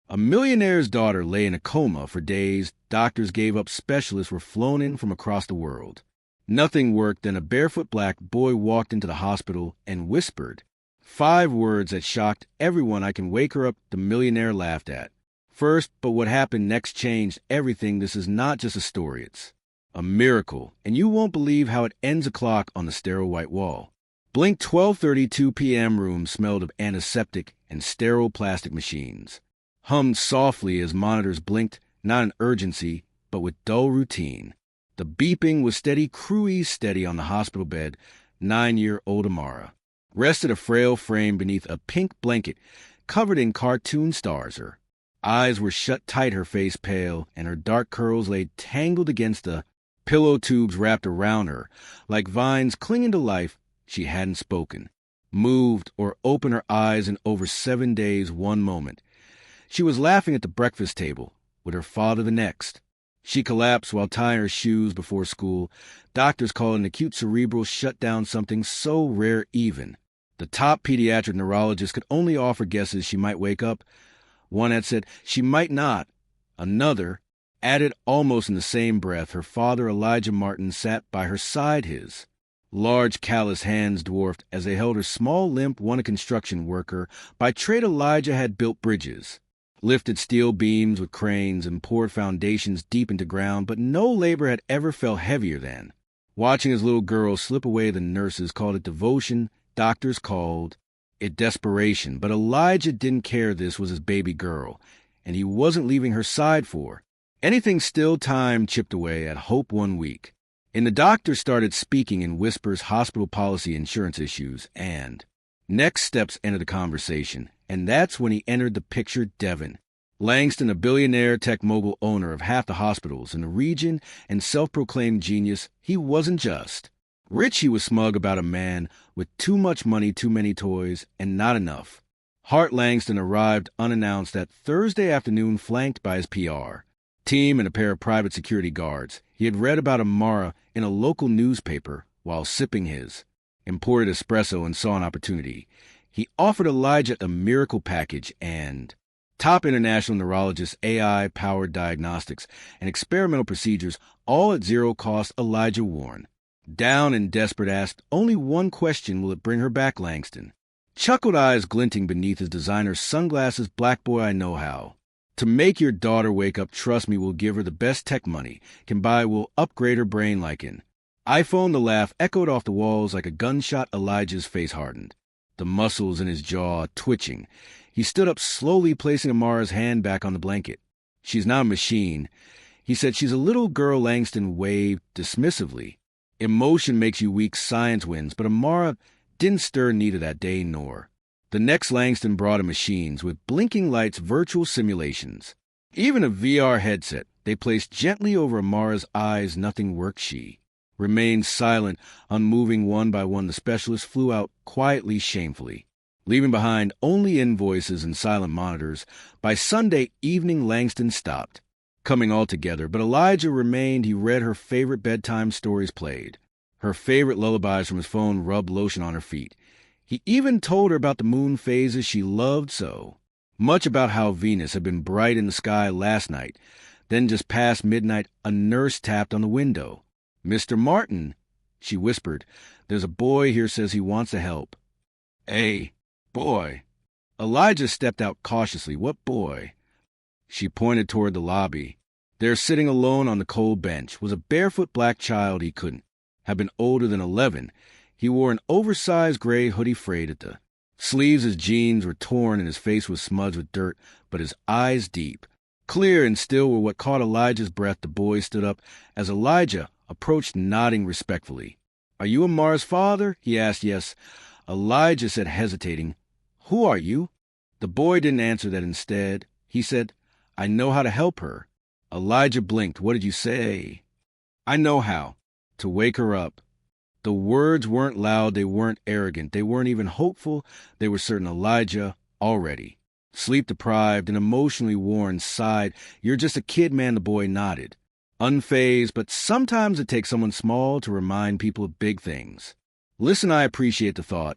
A millionaire's daughter lay in a coma for days. Doctors gave up. Specialists were flown in from across the world. Nothing worked. Then a barefoot black boy walked into the hospital and whispered 5 words that shocked everyone. "I can wake her up." The millionaire laughed at first, but what happened next changed everything. This is not just a story, it's a miracle, and you won't believe how it ends. A clock on the sterile white wall blinked. 12:32 p.m. Room smelled of antiseptic and sterile plastic machines. Hummed softly as monitors blinked, not in urgency, but with dull routine. The beeping was steady, cruise steady on the hospital bed. 9-year-old Amara rested, a frail frame beneath a pink blanket covered in cartoon stars. Her eyes were shut tight, her face pale, and her dark curls lay tangled against the pillow tubes wrapped around her like vines clinging to life. She hadn't spoken, moved, or opened her eyes in over 7 days. One moment she was laughing at the breakfast table with her father, the next she collapsed while tying her shoes before school. Doctors called an acute cerebral shutdown, something so rare even the top pediatric neurologist could only offer guesses. She might wake up. One had said she might not. Another added almost in the same breath. Her father, Elijah Martin, sat by her side, his large callous hands dwarfed as they held her small, limp. One, a construction worker by trade, Elijah had built bridges, lifted steel beams with cranes, and poured foundations deep into ground, but no labor had ever felt heavier than watching his little girl slip away. The nurses called it devotion. Doctors called it desperation. But Elijah didn't care. This was his baby girl, and he wasn't leaving her side for anything. Still, time chipped away at hope. 1 week, and the doctor started speaking in whispers, hospital policy, insurance issues, and next steps entered the conversation. And that's when he entered the picture. Devin Langston, a billionaire tech mogul, owner of half the hospitals in the region, and self-proclaimed genius. He wasn't just rich, he was smug about a man with too much money, too many toys, and not enough heart. Langston arrived unannounced that Thursday afternoon, flanked by his PR team and a pair of private security guards. He had read about Amara in a local newspaper while sipping his imported espresso and saw an opportunity. He offered Elijah a miracle package and top international neurologists, AI-powered diagnostics, and experimental procedures, all at zero cost. Elijah, worn down and desperate, asked only one question: will it bring her back? Langston chuckled, eyes glinting beneath his designer sunglasses. "Black boy, I know how to make your daughter wake up. Trust me, we'll give her the best tech money can buy. We'll upgrade her brain like an iPhone." The laugh echoed off the walls like a gunshot. Elijah's face hardened, the muscles in his jaw twitching. He stood up slowly, placing Amara's hand back on the blanket. "She's not a machine," he said. "She's a little girl." Langston waved dismissively. "Emotion makes you weak. Science wins." But Amara didn't stir, neither that day nor the next. Langston brought in machines with blinking lights, virtual simulations, even a VR headset. They placed gently over Amara's eyes. Nothing worked. She remained silent, unmoving. One by one, the specialists flew out quietly, shamefully, leaving behind only invoices and silent monitors. By Sunday evening, Langston stopped coming altogether, but Elijah remained. He read her favorite bedtime stories, played her favorite lullabies from his phone, rubbed lotion on her feet. He even told her about the moon phases she loved so much, about how Venus had been bright in the sky last night. Then just past midnight, a nurse tapped on the window. "Mr. Martin," she whispered, "there's a boy here, says he wants to help." "A boy?" Elijah stepped out cautiously. "What boy?" She pointed toward the lobby. There, sitting alone on the cold bench, was a barefoot black child. He couldn't have been older than 11. He wore an oversized gray hoodie frayed at the sleeves. His jeans were torn and his face was smudged with dirt, but his eyes, deep, clear, and still, were what caught Elijah's breath. The boy stood up as Elijah approached, nodding respectfully. "Are you Amara's father?" he asked. "Yes," Elijah said, hesitating. "Who are you?" The boy didn't answer that. Instead, he said, "I know how to help her." Elijah blinked. "What did you say?" "I know how to wake her up." The words weren't loud, they weren't arrogant, they weren't even hopeful. They were certain. Elijah, already sleep-deprived and emotionally worn, sighed. "You're just a kid, man." The boy nodded, unfazed. "But sometimes it takes someone small to remind people of big things." "Listen, I appreciate the thought,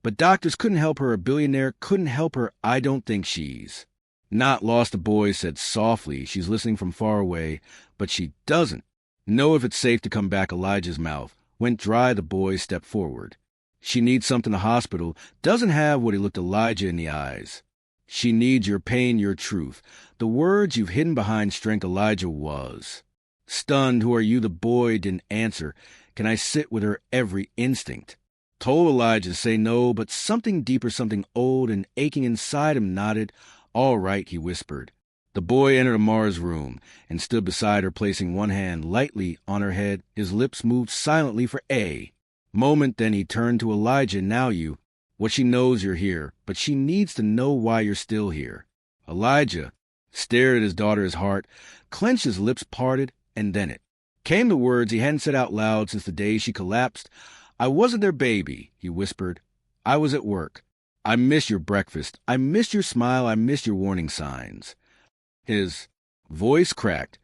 but doctors couldn't help her. A billionaire couldn't help her. I don't think she's Not lost, the boy said softly. She's listening from far away, but she doesn't know if it's safe to come back. Elijah's mouth went dry. The boy stepped forward. She needs something. The hospital doesn't have what. He looked Elijah in the eyes. She needs your pain, your truth, the words you've hidden behind strength. Elijah was stunned. Who are you? The boy didn't answer. Can I sit with her? Every instinct told Elijah to say no, but something deeper, something old and aching inside him nodded. All right, he whispered. The boy entered Amara's room and stood beside her, placing one hand lightly on her head. His lips moved silently for a moment, then he turned to Elijah. Now you, what she knows you're here, but she needs to know why you're still here. Elijah stared at his daughter, his heart clenched, his lips parted, and then it came, the words he hadn't said out loud since the day she collapsed. I wasn't there, baby, he whispered. I was at work. I miss your breakfast. I miss your smile. I miss your warning signs. His voice cracked.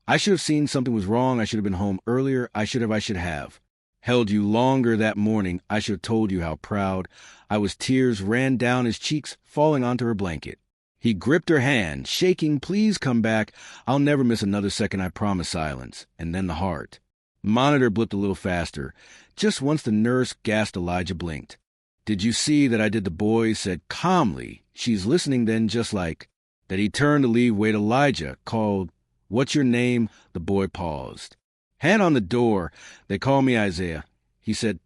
I should have seen something was wrong. I should have been home earlier. I should have. Held you longer that morning. I should have told you how proud I was. Tears ran down his cheeks, falling onto her blanket. He gripped her hand, shaking. Please come back. I'll never miss another second. I promise. Silence. And then the heart monitor blipped a little faster. Just once the nurse gasped. Elijah blinked. Did you see that I did? The boy said calmly. She's listening then, just like that. He turned to leave. Wait, Elijah called. What's your name? The boy paused. Hand on the door. They call me Isaiah. He said,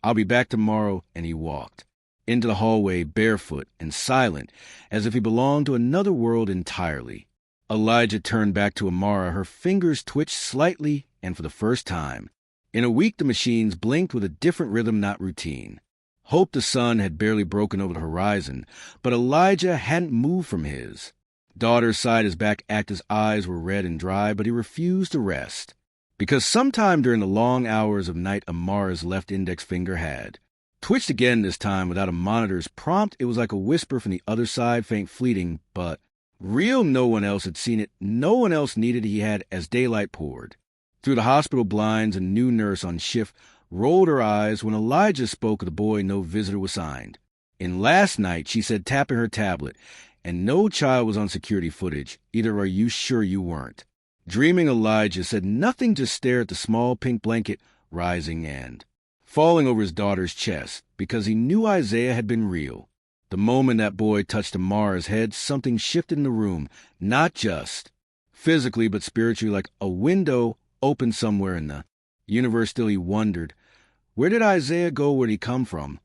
I'll be back tomorrow. And he walked into the hallway, barefoot and silent, as if he belonged to another world entirely. Elijah turned back to Amara. Her fingers twitched slightly, and for the first time in a week, the machines blinked with a different rhythm, not routine. Hope the sun had barely broken over the horizon, but Elijah hadn't moved from his daughter's side. His back ached, his eyes were red and dry, but he refused to rest. Because sometime during the long hours of night, Amara's left index finger had twitched again, this time without a monitor's prompt. It was like a whisper from the other side, faint, fleeting, but real. No one else had seen it. No one else needed. He had. As daylight poured through the hospital blinds, a new nurse on shift rolled her eyes when Elijah spoke of the boy. No visitor was signed in last night, she said, tapping her tablet, and no child was on security footage either. Are you sure you weren't dreaming? Elijah said nothing, just stared at the small pink blanket rising and falling over his daughter's chest, because he knew Isaiah had been real. The moment that boy touched Amara's head, something shifted in the room, not just physically but spiritually, like a window opened somewhere in the universe. Still, he wondered, where did Isaiah go? Where did he come from?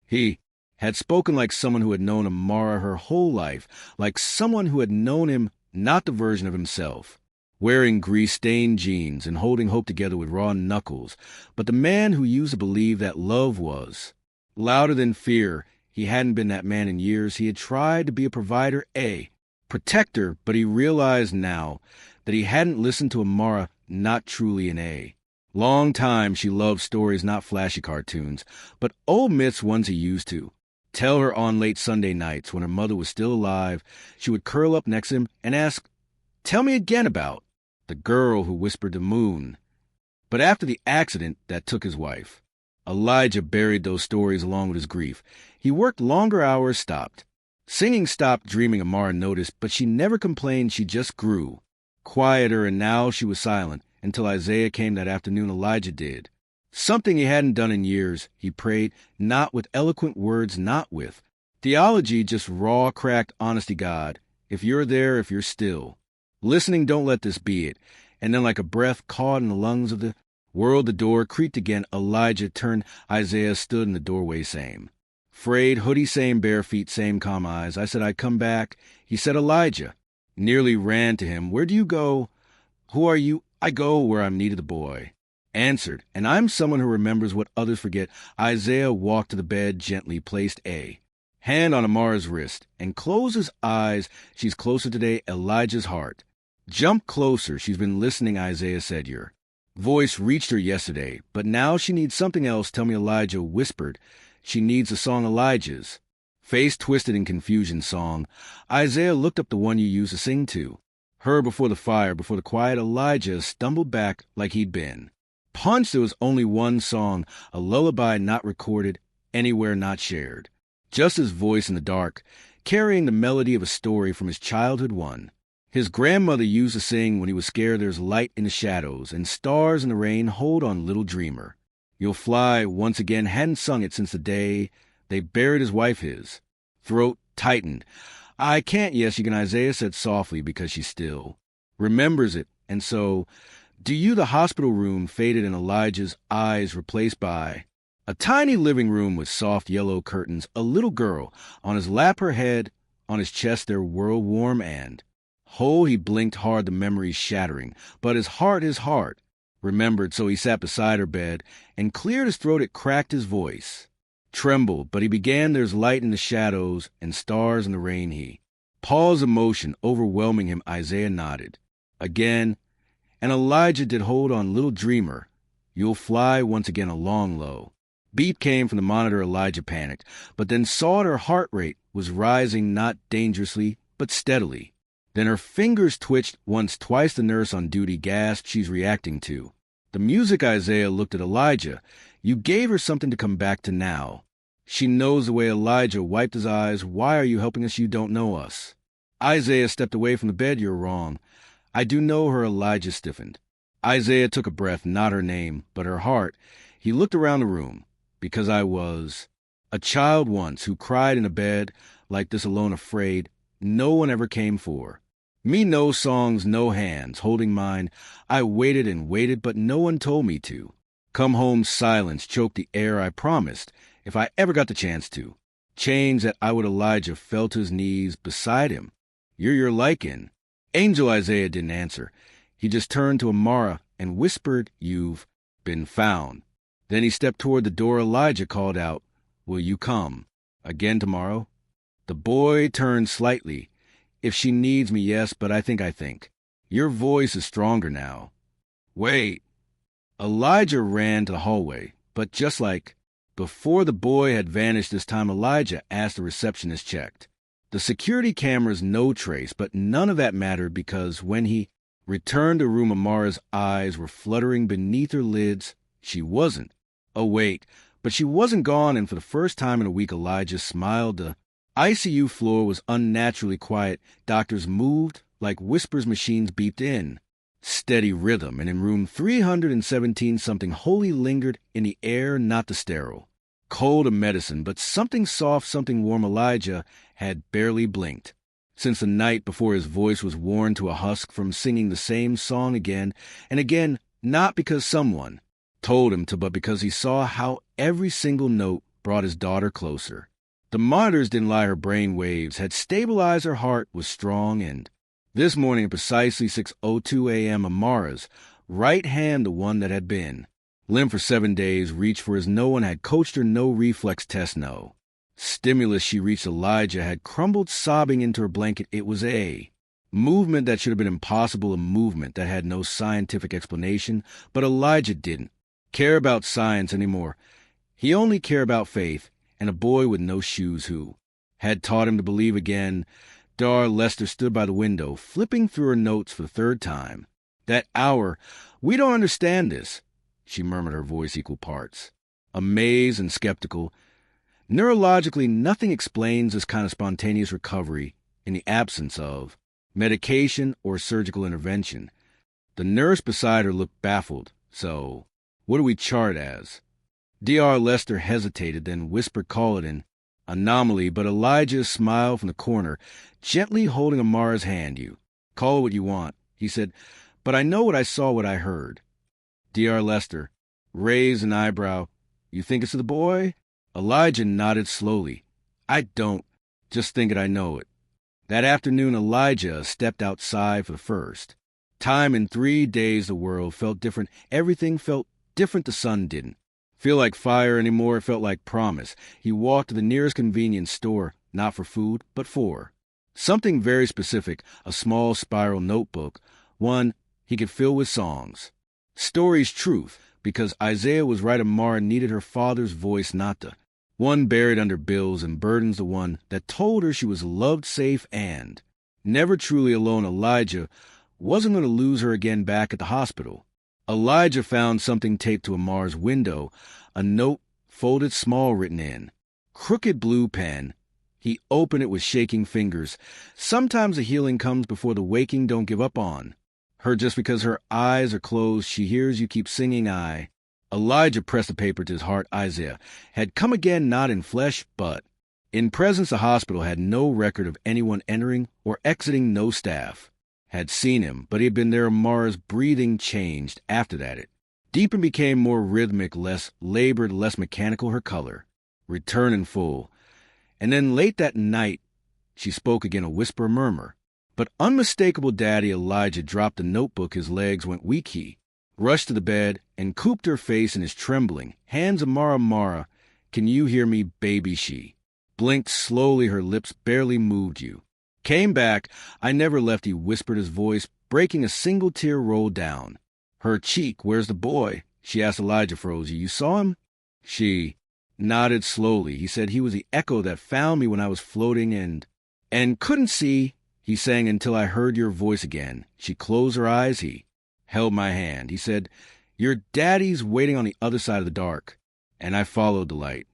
He had spoken like someone who had known Amara her whole life, like someone who had known him, not the version of himself wearing grease-stained jeans and holding hope together with raw knuckles, but the man who used to believe that love was louder than fear. He hadn't been that man in years. He had tried to be a provider, a protector, but he realized now that he hadn't listened to Amara, not truly in a long time. She loved stories, not flashy cartoons, but old myths, ones he used to tell her on late Sunday nights when her mother was still alive. She would curl up next to him and ask, tell me again about the girl who whispered the moon. But after the accident that took his wife, Elijah buried those stories along with his grief. He worked longer hours, stopped singing, stopped dreaming. Amara noticed, but she never complained. She just grew quieter, and now she was silent until Isaiah came that afternoon. Elijah did something he hadn't done in years. He prayed, not with eloquent words, not with theology, just raw, cracked honesty. God, if you're there, if you're still listening, don't let this be it. And then, like a breath caught in the lungs of the world, the door creaked again. Elijah turned. Isaiah stood in the doorway, same frayed hoodie, same bare feet, same calm eyes. I said I'd come back, he said. Elijah nearly ran to him. Where do you go? Who are you? I go where I'm needed, the boy answered, and I'm someone who remembers what others forget. Isaiah walked to the bed, gently placed a hand on Amara's wrist, and closed his eyes. She's closer today. Elijah's heart jumped closer. She's been listening, Isaiah said. Your voice reached her yesterday, but now she needs something else. Tell me, Elijah whispered. She needs a song. Elijah's face twisted in confusion. Song. Isaiah looked up. The one you used to sing to her before the fire, before the quiet. Elijah stumbled back like he'd been punched. There was only one song, a lullaby not recorded anywhere, not shared. Just his voice in the dark. carrying the melody of a story from his childhood one. His grandmother used to sing when he was scared there's light in the shadows and stars in the rain, hold on, little dreamer. You'll fly once again hadn't sung it since the day they buried his wife his. Throat tightened. I can't, yes, you can, Isaiah said softly because she still remembers it. And so, do you, the hospital room faded in Elijah's eyes replaced by a tiny living room with soft yellow curtains, a little girl, on his lap her head, on his chest their world warm and whole. He blinked hard, the memories shattering, but his heart, remembered, so he sat beside her bed and cleared his throat. It cracked his voice. Trembled, but he began, there's light in the shadows and stars in the rain. He paused, emotion overwhelming him. Isaiah nodded. Again, and Elijah did, hold on, little dreamer. You'll fly once again, a long low beep came from the monitor. Elijah panicked, but then saw her heart rate was rising, not dangerously, but steadily. Then her fingers twitched once, twice. The nurse on duty gasped. She's reacting to the music. Isaiah looked at Elijah. You gave her something to come back to now. She knows the way. Elijah wiped his eyes. Why are you helping us? You don't know us. Isaiah stepped away from the bed. You're wrong. I do know her. Elijah stiffened. Isaiah took a breath, not her name, but her heart. He looked around the room. Because I was a child once who cried in a bed like this alone, afraid no one ever came for me. No songs, no hands holding mine. I waited and waited, but no one told me to come home. Silence choked the air. I promised, if I ever got the chance to change, that I would. Elijah fell to his knees beside him. You're your lichen. Angel. Isaiah didn't answer. He just turned to Amara and whispered, you've been found. Then he stepped toward the door. Elijah called out, will you come again tomorrow? The boy turned slightly. If she needs me, yes, but I think. Your voice is stronger now. Wait. Elijah ran to the hallway, but just like before the boy had vanished this time. Elijah asked the receptionist checked the security cameras, no trace, but none of that mattered because when he returned to the room, Amara's eyes were fluttering beneath her lids. She wasn't awake, but she wasn't gone, and for the first time in a week, Elijah smiled. The ICU floor was unnaturally quiet. Doctors moved like whispers. Machines beeped in steady rhythm, and in room 317 something holy lingered in the air, not the sterile cold of medicine, but something soft, something warm. Elijah had barely blinked since the night before his voice was worn to a husk from singing the same song again and again, not because someone told him to, but because he saw how every single note brought his daughter closer. The monitors didn't lie. Her brain waves had stabilized. Her heart was strong, and this morning at precisely 6:02 a.m., Amara's right hand, the one that had been limp for 7 days, reached for his. No one had coached her, no reflex test, no stimulus. She reached. Elijah had crumbled sobbing into her blanket. It was a movement that should have been impossible, a movement that had no scientific explanation, but Elijah didn't care about science anymore. He only cared about faith and a boy with no shoes who had taught him to believe again. Dar Lester stood by the window, flipping through her notes for the third time. That hour, we don't understand this, she murmured, her voice equal parts amazed and skeptical. Neurologically, nothing explains this kind of spontaneous recovery in the absence of medication or surgical intervention. The nurse beside her looked baffled. So, what do we chart as? Dr. Lester hesitated, then whispered, call it an anomaly, but Elijah smiled from the corner, gently holding Amara's hand. You call it what you want, he said, but I know what I saw, what I heard. Dr. Lester raised an eyebrow. You think it's the boy? Elijah nodded slowly. I don't. Just think it, I know it. That afternoon, Elijah stepped outside for the first time in 3 days. The world felt different. Everything felt different. The sun didn't feel like fire anymore. It felt like promise. He walked to the nearest convenience store, not for food, but for something very specific, a small spiral notebook, one he could fill with songs. Stories, truth, because Isaiah was right. Amara needed her father's voice, not the one buried under bills and burdens, the one that told her she was loved, safe, and never truly alone. Elijah wasn't going to lose her again back at the hospital. Elijah found something taped to Amar's window, a note folded small written in crooked blue pen. He opened it with shaking fingers. Sometimes the healing comes before the waking don't give up on her. Just because her eyes are closed, she hears you keep singing I. Elijah pressed the paper to his heart. Isaiah had come again, not in flesh, but in presence. The hospital had no record of anyone entering or exiting. No staff had seen him, but he had been there. Mara's breathing changed after that. It deepened, became more rhythmic, less labored, less mechanical. Her color returned in full. And then late that night, she spoke again, a whisper, a murmur. But unmistakable. Daddy Elijah dropped the notebook. His legs went weak. He rushed to the bed and cooped her face in his trembling hands. Amara, Mara, can you hear me, baby? She blinked slowly. Her lips barely moved. You came back. I never left, he whispered, his voice breaking. A single tear rolled down her cheek. Where's the boy? She asked. Elijah froze. You saw him? She nodded slowly. He said he was the echo that found me when I was floating and couldn't see. He sang until I heard your voice again. She closed her eyes. He held my hand. He said, your daddy's waiting on the other side of the dark. And I followed the light.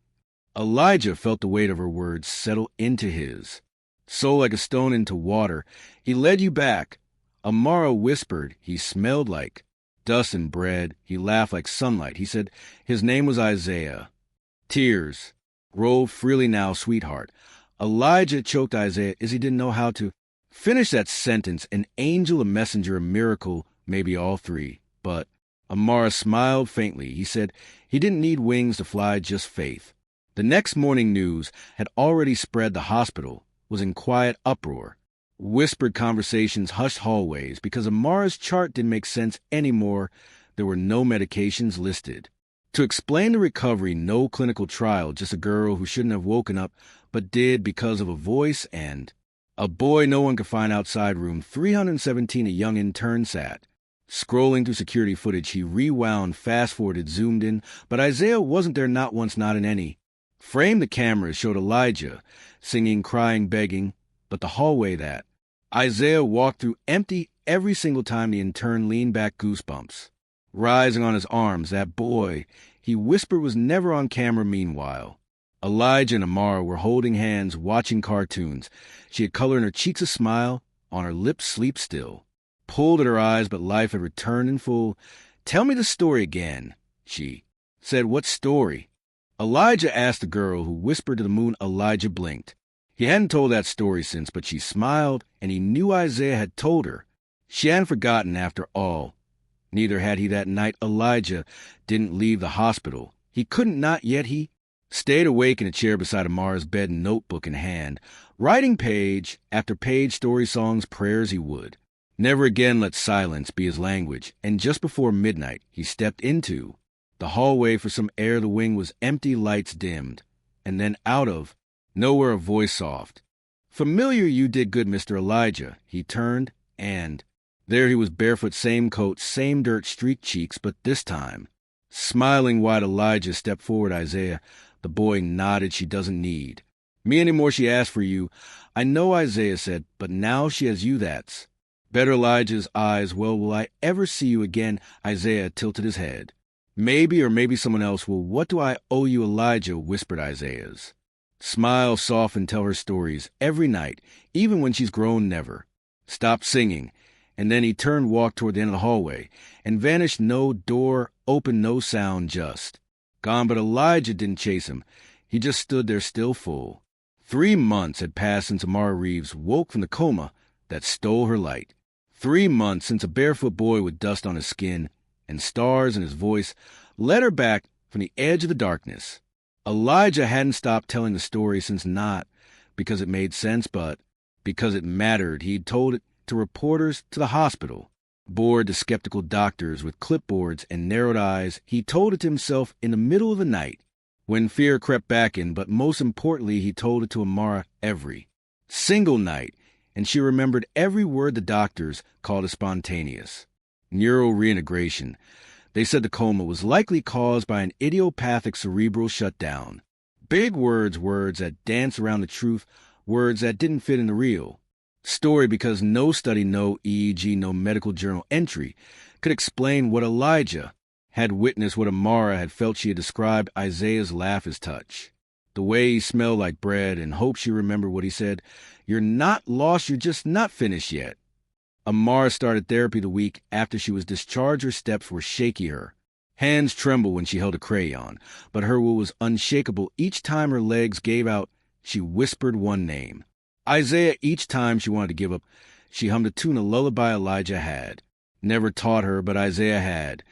Elijah felt the weight of her words settle into his soul like a stone into water. He led you back. Amara whispered. He smelled like dust and bread. He laughed like sunlight. He said his name was Isaiah. Tears rolled freely. Now, sweetheart. Elijah choked Isaiah as he didn't know how to finish that sentence. An angel, a messenger, a miracle, maybe all three. But Amara smiled faintly. He said he didn't need wings to fly, just faith. The next morning news had already spread. The hospital was in quiet uproar. Whispered conversations, hushed hallways, because Amara's chart didn't make sense anymore. There were no medications listed to explain the recovery, no clinical trial, just a girl who shouldn't have woken up, but did because of a voice and a boy no one could find outside room 317. A young intern sat, scrolling through security footage. He rewound, fast-forwarded, zoomed in, but Isaiah wasn't there, not once, not in any frame. The camera showed Elijah, singing, crying, begging, but the hallway that Isaiah walked through empty every single time. The intern leaned back, goosebumps rising on his arms. That boy, he whispered, was never on camera. Meanwhile, Elijah and Amara were holding hands, watching cartoons. She had color in her cheeks, a smile on her lips, sleep still pulled at her eyes, but life had returned in full. Tell me the story again, she said. What story? Elijah asked the girl who whispered to the moon. Elijah blinked. He hadn't told that story since, but she smiled, and he knew Isaiah had told her. She hadn't forgotten after all. Neither had he that night. Elijah didn't leave the hospital. He couldn't, not yet. He stayed awake in a chair beside Amara's bed, notebook in hand, writing page after page, story, songs, prayers. He would never again let silence be his language. And just before midnight, he stepped into the hallway for some air. The wing was empty, lights dimmed. And then out of nowhere, a voice soft. Familiar. You did good, Mr. Elijah. He turned, and there he was, barefoot, same coat, same dirt-streaked cheeks, but this time smiling wide. Elijah stepped forward. Isaiah. The boy nodded. She doesn't need me anymore. She asked for you. I know, Isaiah said, but now she has you. That's better. Elijah's eyes. Well, will I ever see you again? Isaiah tilted his head. Maybe, or maybe someone else will. What do I owe you? Elijah whispered. Isaiah's smile softened. Tell her stories every night, even when she's grown. Never stop singing. And then he turned, walked toward the end of the hallway, and vanished. No door open, no sound, just gone. But Elijah didn't chase him. He just stood there, still full. 3 months had passed since Amara Reeves woke from the coma that stole her light. 3 months since a barefoot boy with dust on his skin and stars in his voice led her back from the edge of the darkness. Elijah hadn't stopped telling the story since, not because it made sense, but because it mattered. He'd told it to reporters, to the hospital board, to skeptical doctors with clipboards and narrowed eyes. He told it to himself in the middle of the night when fear crept back in, but most importantly, he told it to Amara every single night, and she remembered every word. The doctors called it spontaneous neural reintegration. They said the coma was likely caused by an idiopathic cerebral shutdown. Big words, words that danced around the truth, words that didn't fit in the real story, because no study, no EEG, no medical journal entry could explain what Elijah had witnessed, what Amara had felt. She had described Isaiah's laugh, his touch, The way he smelled like bread, and hoped she remembered what he said. You're not lost, you're just not finished yet. Amara started therapy the week after she was discharged. Her steps were shaky. Her hands trembled when she held a crayon, but her will was unshakable. Each time her legs gave out, she whispered one name. Isaiah. Each time she wanted to give up, she hummed a tune, a lullaby Elijah had never taught her, but Isaiah had.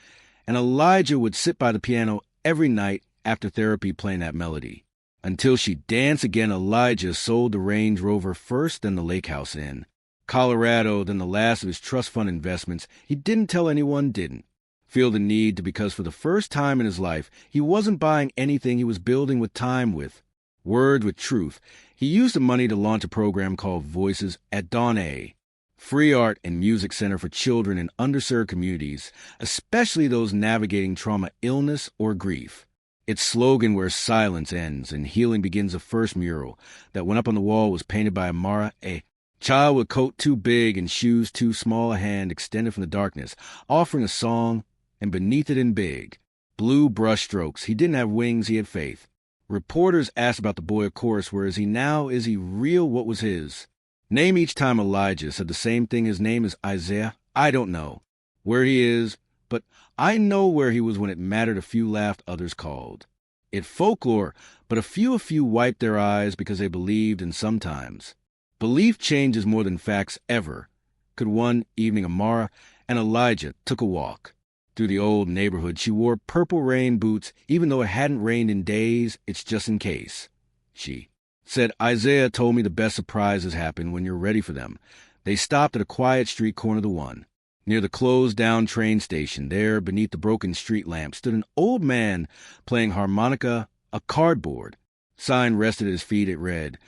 And Elijah would sit by the piano every night after therapy playing that melody. Until she danced again, Elijah sold the Range Rover first, then the Lake House Inn, Colorado, then the last of his trust fund investments. He didn't tell anyone, didn't feel the need to, because for the first time in his life, he wasn't buying anything, he was building with time, with words, with truth. He used the money to launch a program called Voices at Dawn, a free art and music center for children in underserved communities, especially those navigating trauma, illness, or grief. Its slogan, "Where silence ends and healing begins," the first mural that went up on the wall was painted by Amara, a child with a coat too big and shoes too small, a hand extended from the darkness, offering a song, and beneath it in big blue brush strokes, "He didn't have wings, he had faith." Reporters asked about the boy, of course. Where is he now? Is he real? What was his name? Each time Elijah said the same thing. His name is Isaiah. I don't know where he is, but I know where he was when it mattered. A few laughed, others called it folklore, but a few wiped their eyes because they believed, and sometimes belief changes more than facts ever could. One evening, Amara and Elijah took a walk through the old neighborhood. She wore purple rain boots, even though it hadn't rained in days. It's just in case, she said. Isaiah told me the best surprises happen when you're ready for them. They stopped at a quiet street corner, the one near the closed-down train station. There, beneath the broken street lamp, stood an old man playing harmonica. A cardboard sign rested at his feet. It read,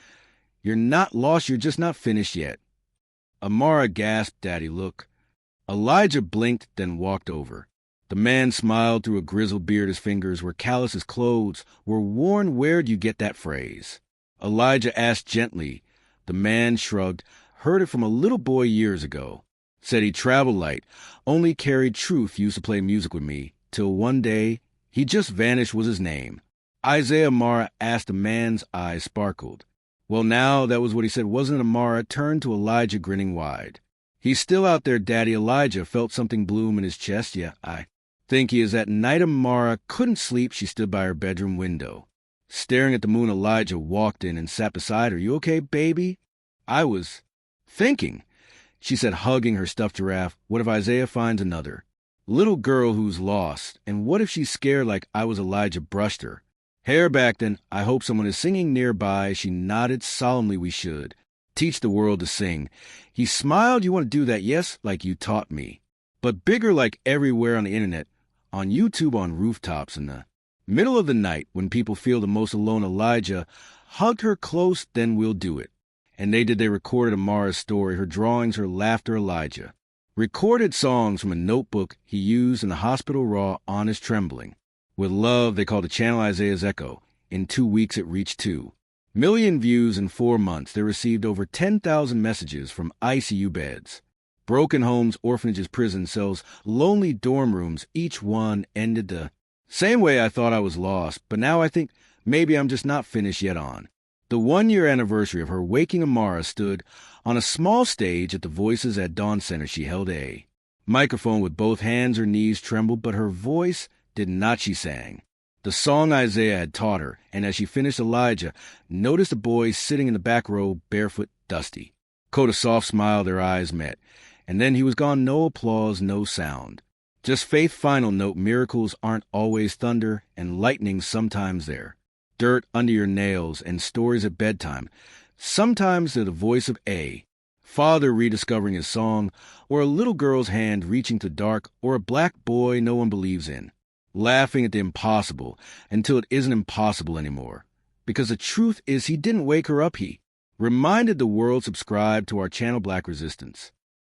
"You're not lost, you're just not finished yet." Amara gasped, "Daddy, look." Elijah blinked, then walked over. The man smiled through a grizzled beard. His fingers were callous, his clothes were worn. "Where'd you get that phrase?" Elijah asked gently. The man shrugged. "Heard it from a little boy years ago. Said he traveled light, only carried truth, used to play music with me, till one day he just vanished," was his name. Isaiah. Amara asked. The man's eyes sparkled. "Well, now, that was what he said, wasn't it?" Amara turned to Elijah, grinning wide. "He's still out there, Daddy." Elijah felt something bloom in his chest. "Yeah, I think he is." At night, Amara couldn't sleep. She stood by her bedroom window, staring at the moon. Elijah walked in and sat beside her. "You okay, baby?" "I was thinking," she said, hugging her stuffed giraffe. "What if Isaiah finds another little girl who's lost? And what if she's scared like I was?" Elijah brushed her hair back. "Then I hope someone is singing nearby." She nodded solemnly. "We should teach the world to sing." He smiled. "You want to do that?" "Yes, like you taught me. But bigger, like everywhere on the internet, on YouTube, on rooftops, in the middle of the night when people feel the most alone." Elijah hugged her close. "Then we'll do it." And they did. They recorded Amara's story, her drawings, her laughter. Elijah recorded songs from a notebook he used in the hospital, raw, honest, trembling. With love, they called the channel Isaiah's Echo. In 2 weeks, it reached 2 million views. In 4 months, they received over 10,000 messages from ICU beds, broken homes, orphanages, prison cells, lonely dorm rooms. Each one ended the same way. "I thought I was lost, but now I think maybe I'm just not finished yet." On the 1-year anniversary of her waking, Amara stood on a small stage at the Voices at Dawn Center. She held a microphone with both hands. Her knees trembled, but her voice did not. She sang the song Isaiah had taught her, and as she finished, Elijah noticed a boy sitting in the back row, barefoot, dusty coat. A soft smile, their eyes met, and then he was gone. No applause, no sound, just faith. Final note: miracles aren't always thunder and lightning. Sometimes they're dirt under your nails and stories at bedtime. Sometimes they're the voice of a father rediscovering his song, or a little girl's hand reaching to dark, or a black boy no one believes in, laughing at the impossible until it isn't impossible anymore. Because the truth is, he didn't wake her up. He reminded the world. Subscribe to our channel, Black Resistance.